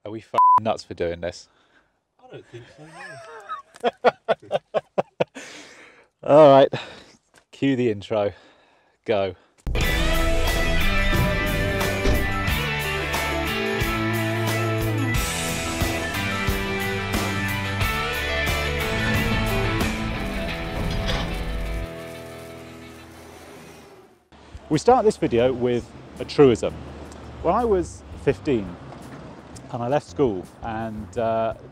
Are we nuts for doing this? I don't think so, no. All right, cue the intro. Go. We start this video with a truism. When I was 15 and I left school, and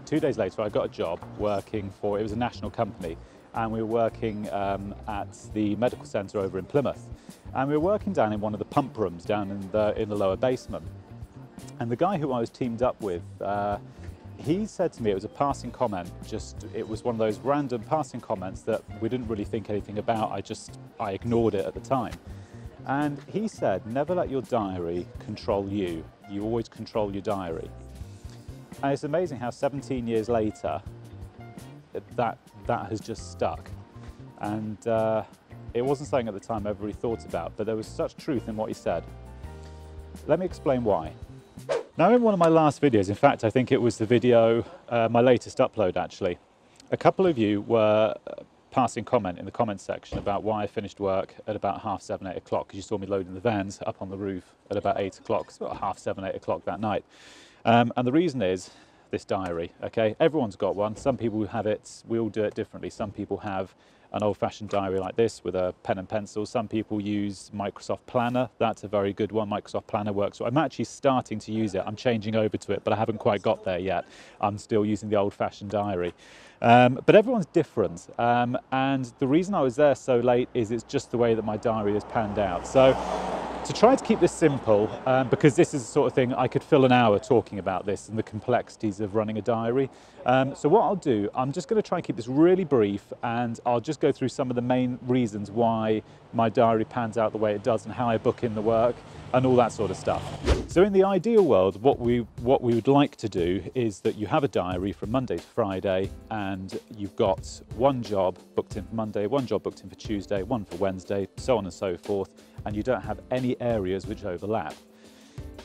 2 days later I got a job working for, it was a national company, and we were working at the medical centre over in Plymouth, and we were working down in one of the pump rooms down in the lower basement. And the guy who I was teamed up with, he said to me, it was a passing comment, it was one of those random passing comments that we didn't really think anything about, I ignored it at the time. And he said, never let your diary control you. You always control your diary. And it's amazing how 17 years later, that has just stuck. And it wasn't something at the time I ever really thought about, but there was such truth in what he said. Let me explain why. Now, in one of my last videos, in fact, I think it was the video, my latest upload actually, a couple of you were passing comment in the comments section about why I finished work at about 7:30, 8 o'clock, because you saw me loading the vans up on the roof at about 8 o'clock, it's about 7:30, 8 o'clock that night. And the reason is this diary, okay? Everyone's got one. Some people have it, we all do it differently. Some people have an old-fashioned diary like this with a pen and pencil. Some people use Microsoft Planner. That's a very good one. Microsoft Planner works. So I'm actually starting to use it. I'm changing over to it, but I haven't quite got there yet. I'm still using the old-fashioned diary. But everyone's different. And the reason I was there so late is it's just the way that my diary has panned out. So to try to keep this simple, because this is the sort of thing I could fill an hour talking about this and the complexities of running a diary. So what I'll do, I'm just going to try and keep this really brief, and I'll just go through some of the main reasons why my diary pans out the way it does and how I book in the work and all that sort of stuff. So in the ideal world, what we would like to do is that you have a diary from Monday to Friday, and you've got one job booked in for Monday, one job booked in for Tuesday, one for Wednesday, so on and so forth, and you don't have any areas which overlap.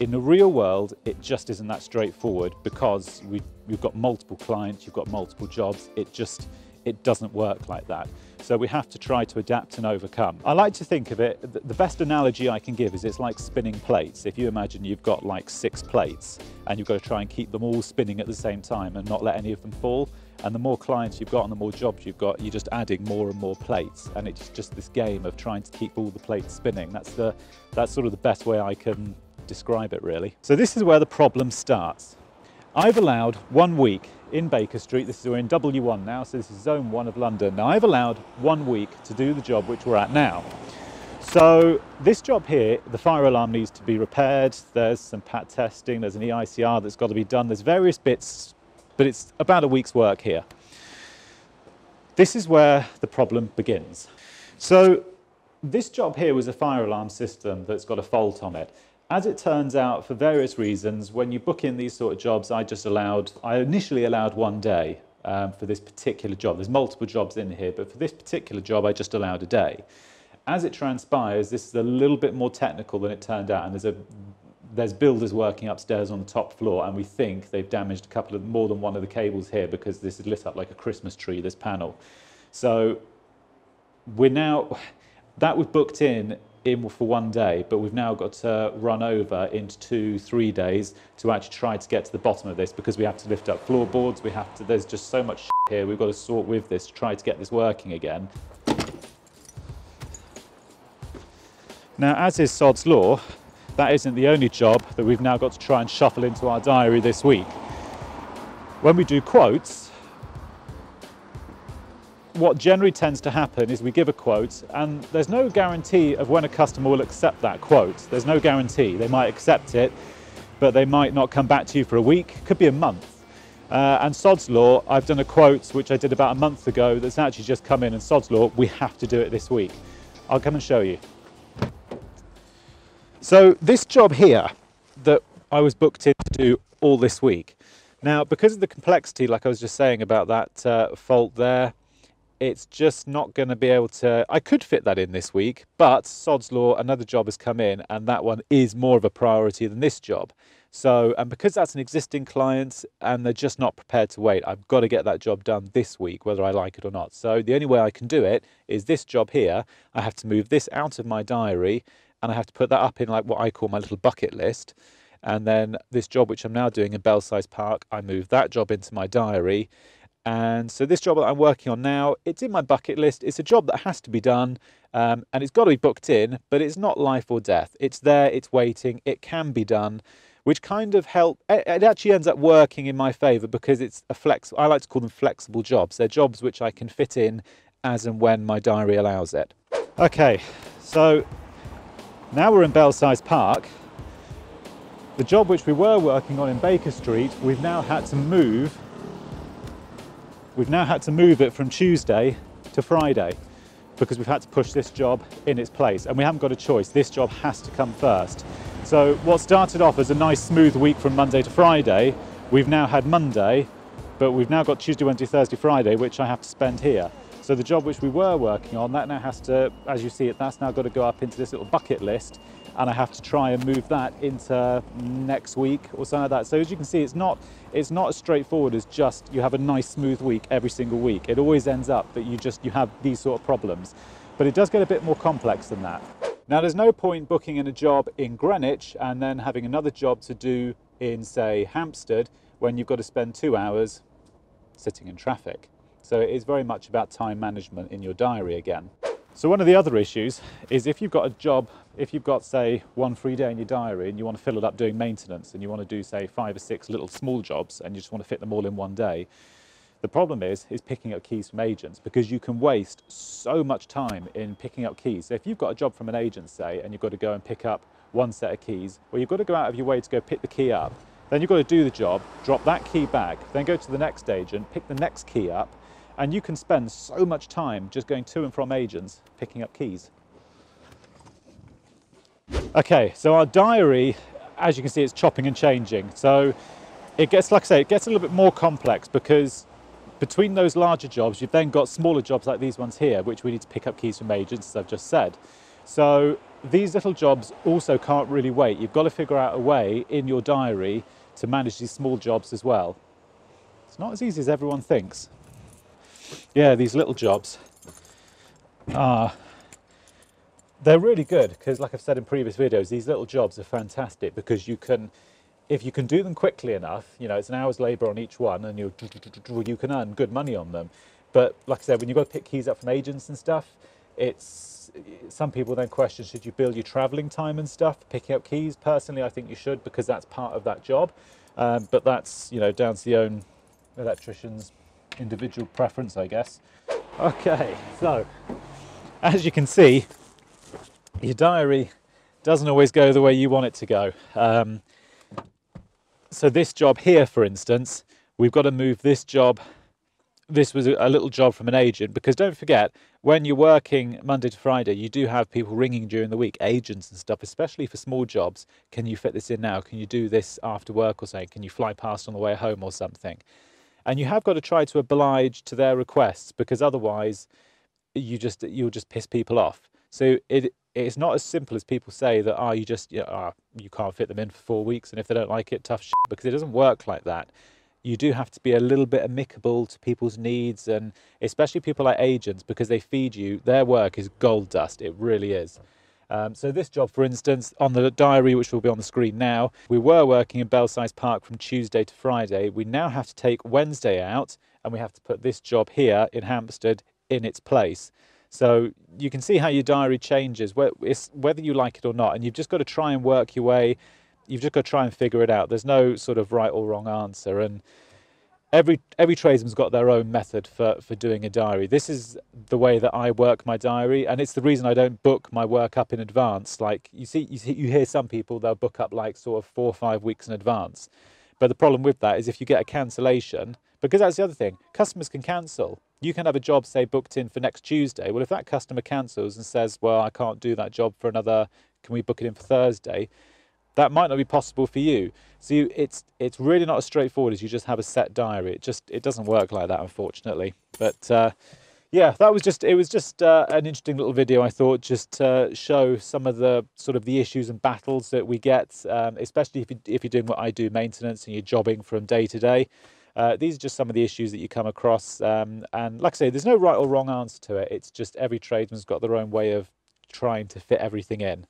In the real world, it just isn't that straightforward, because we've got multiple clients, you've got multiple jobs, it doesn't work like that. So we have to try to adapt and overcome. I like to think of it, the best analogy I can give is it's like spinning plates. If you imagine you've got like 6 plates and you've got to try and keep them all spinning at the same time and not let any of them fall. And the more clients you've got and the more jobs you've got, you're just adding more and more plates. And it's just this game of trying to keep all the plates spinning. That's sort of the best way I can describe it, really. So this is where the problem starts. I've allowed 1 week in Baker Street. We're in W1 now, so this is zone 1 of London. Now I've allowed 1 week to do the job which we're at now. So this job here, the fire alarm needs to be repaired. There's some PAT testing, there's an EICR that's got to be done. There's various bits, but it's about a week's work here. This is where the problem begins. So this job here was a fire alarm system that's got a fault on it. As it turns out, for various reasons, when you book in these sort of jobs, I initially allowed 1 day for this particular job. There's multiple jobs in here, but for this particular job, I just allowed a day. As it transpires, this is a little bit more technical than it turned out, and there's builders working upstairs on the top floor, and we think they've damaged more than one of the cables here, because this is lit up like a Christmas tree, this panel. So that was booked in for 1 day, but we've now got to run over into 2-3 days to actually try to get to the bottom of this, because we have to lift up floorboards, there's just so much shit here we've got to sort with this to try to get this working again. Now, as is sod's law, that isn't the only job that we've now got to try and shuffle into our diary this week. When we do quotes, what generally tends to happen is we give a quote, and there's no guarantee of when a customer will accept that quote. There's no guarantee. They might accept it, but they might not come back to you for a week. It could be a month. And sod's law, I've done a quote which I did about a month ago that's actually just come in, and sod's law, we have to do it this week. I'll come and show you. So this job here that I was booked in to do all this week. Now, because of the complexity, like I was just saying about that fault there, it's just not going to be able to, I could fit that in this week, but sod's law, another job has come in, and that one is more of a priority than this job. So, and because that's an existing client and they're just not prepared to wait, I've got to get that job done this week, whether I like it or not. So the only way I can do it is this job here. I have to move this out of my diary and I have to put that up in like what I call my little bucket list. And then this job, which I'm now doing in Belsize Park, I move that job into my diary. And so this job that I'm working on now, it's in my bucket list. It's a job that has to be done, and it's got to be booked in, but it's not life or death. It's there, it's waiting, it can be done, which kind of it actually ends up working in my favour because it's I like to call them flexible jobs. They're jobs which I can fit in as and when my diary allows it. Okay, so now we're in Belsize Park. The job which we were working on in Baker Street, we've now had to move it from Tuesday to Friday because we've had to push this job in its place and we haven't got a choice. This job has to come first. So what started off as a nice smooth week from Monday to Friday, we've now had Monday, but we've now got Tuesday, Wednesday, Thursday, Friday, which I have to spend here. So the job which we were working on, that now has to, as you see it, that's now got to go up into this little bucket list, and I have to try and move that into next week or something like that. So as you can see, it's not as straightforward as just you have a nice smooth week every single week. It always ends up that you have these sort of problems, but it does get a bit more complex than that. Now there's no point booking in a job in Greenwich and then having another job to do in, say, Hampstead when you've got to spend 2 hours sitting in traffic. So it is very much about time management in your diary again. So one of the other issues is if you've got a job, if you've got, say, one free day in your diary and you want to fill it up doing maintenance and you want to do, say, 5 or 6 little small jobs and you just want to fit them all in one day, the problem is picking up keys from agents because you can waste so much time in picking up keys. So if you've got a job from an agent, say, and you've got to go and pick up one set of keys, well, you've got to go out of your way to go pick the key up. Then you've got to do the job, drop that key back, then go to the next agent, pick the next key up, and you can spend so much time just going to and from agents picking up keys. Okay, so our diary, as you can see, it's chopping and changing. So it gets, like I say, it gets a little bit more complex because between those larger jobs, you've then got smaller jobs like these ones here, which we need to pick up keys from agents, as I've just said. So these little jobs also can't really wait. You've got to figure out a way in your diary to manage these small jobs as well. It's not as easy as everyone thinks. Yeah, these little jobs they're really good because, like I've said in previous videos, these little jobs are fantastic because if you can do them quickly enough, you know, it's an hour's labour on each one and you can earn good money on them. But like I said, when you've got to pick keys up from agents and stuff, some people then question, should you bill your travelling time and stuff picking up keys? Personally, I think you should because that's part of that job. But that's, you know, down to the own electrician's individual preference, I guess. Okay, so as you can see, your diary doesn't always go the way you want it to go. So this job here, for instance, we've got to move this job. This was a little job from an agent because don't forget, when you're working Monday to Friday, you do have people ringing during the week, agents and stuff, especially for small jobs. Can you fit this in now? Can you do this after work or something? Can you fly past on the way home or something? And you have got to try to oblige to their requests because otherwise you'll just piss people off. So it's not as simple as people say that, you can't fit them in for 4 weeks and if they don't like it, tough shit, because it doesn't work like that. You do have to be a little bit amicable to people's needs, and especially people like agents, because they feed you. Their work is gold dust. It really is. So this job, for instance, on the diary, which will be on the screen now, we were working in Belsize Park from Tuesday to Friday. We now have to take Wednesday out and we have to put this job here in Hampstead in its place. So you can see how your diary changes, whether you like it or not, and you've just got to try and work your way. You've just got to try and figure it out. There's no sort of right or wrong answer, and every tradesman's got their own method for doing a diary. This is the way that I work my diary, and it's the reason I don't book my work up in advance. Like you hear some people, they'll book up like sort of 4 or 5 weeks in advance. But the problem with that is if you get a cancellation, because that's the other thing, customers can cancel. You can have a job, say, booked in for next Tuesday. Well, if that customer cancels and says, well, I can't do that job for another, can we book it in for Thursday? That might not be possible for you. So it's really not as straightforward as you just have a set diary. It doesn't work like that, unfortunately. But Yeah, that was just, it was just an interesting little video, I thought, just to show some of the sort of the issues and battles that we get, especially if you're doing what I do, maintenance, and you're jobbing from day to day. These are just some of the issues that you come across. And like I say, there's no right or wrong answer to it. It's just every tradesman's got their own way of trying to fit everything in.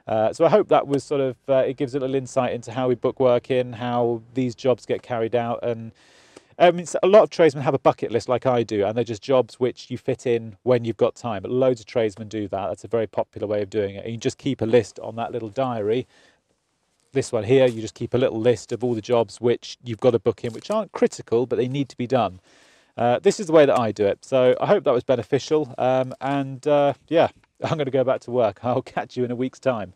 So I hope that was sort of, it gives a little insight into how we book work in, how these jobs get carried out. And I mean, a lot of tradesmen have a bucket list like I do, and they're just jobs which you fit in when you've got time. But loads of tradesmen do that. That's a very popular way of doing it. And you just keep a list on that little diary. This one here, you just keep a little list of all the jobs which you've got to book in, which aren't critical, but they need to be done. This is the way that I do it. So I hope that was beneficial. Yeah, I'm going to go back to work. I'll catch you in a week's time.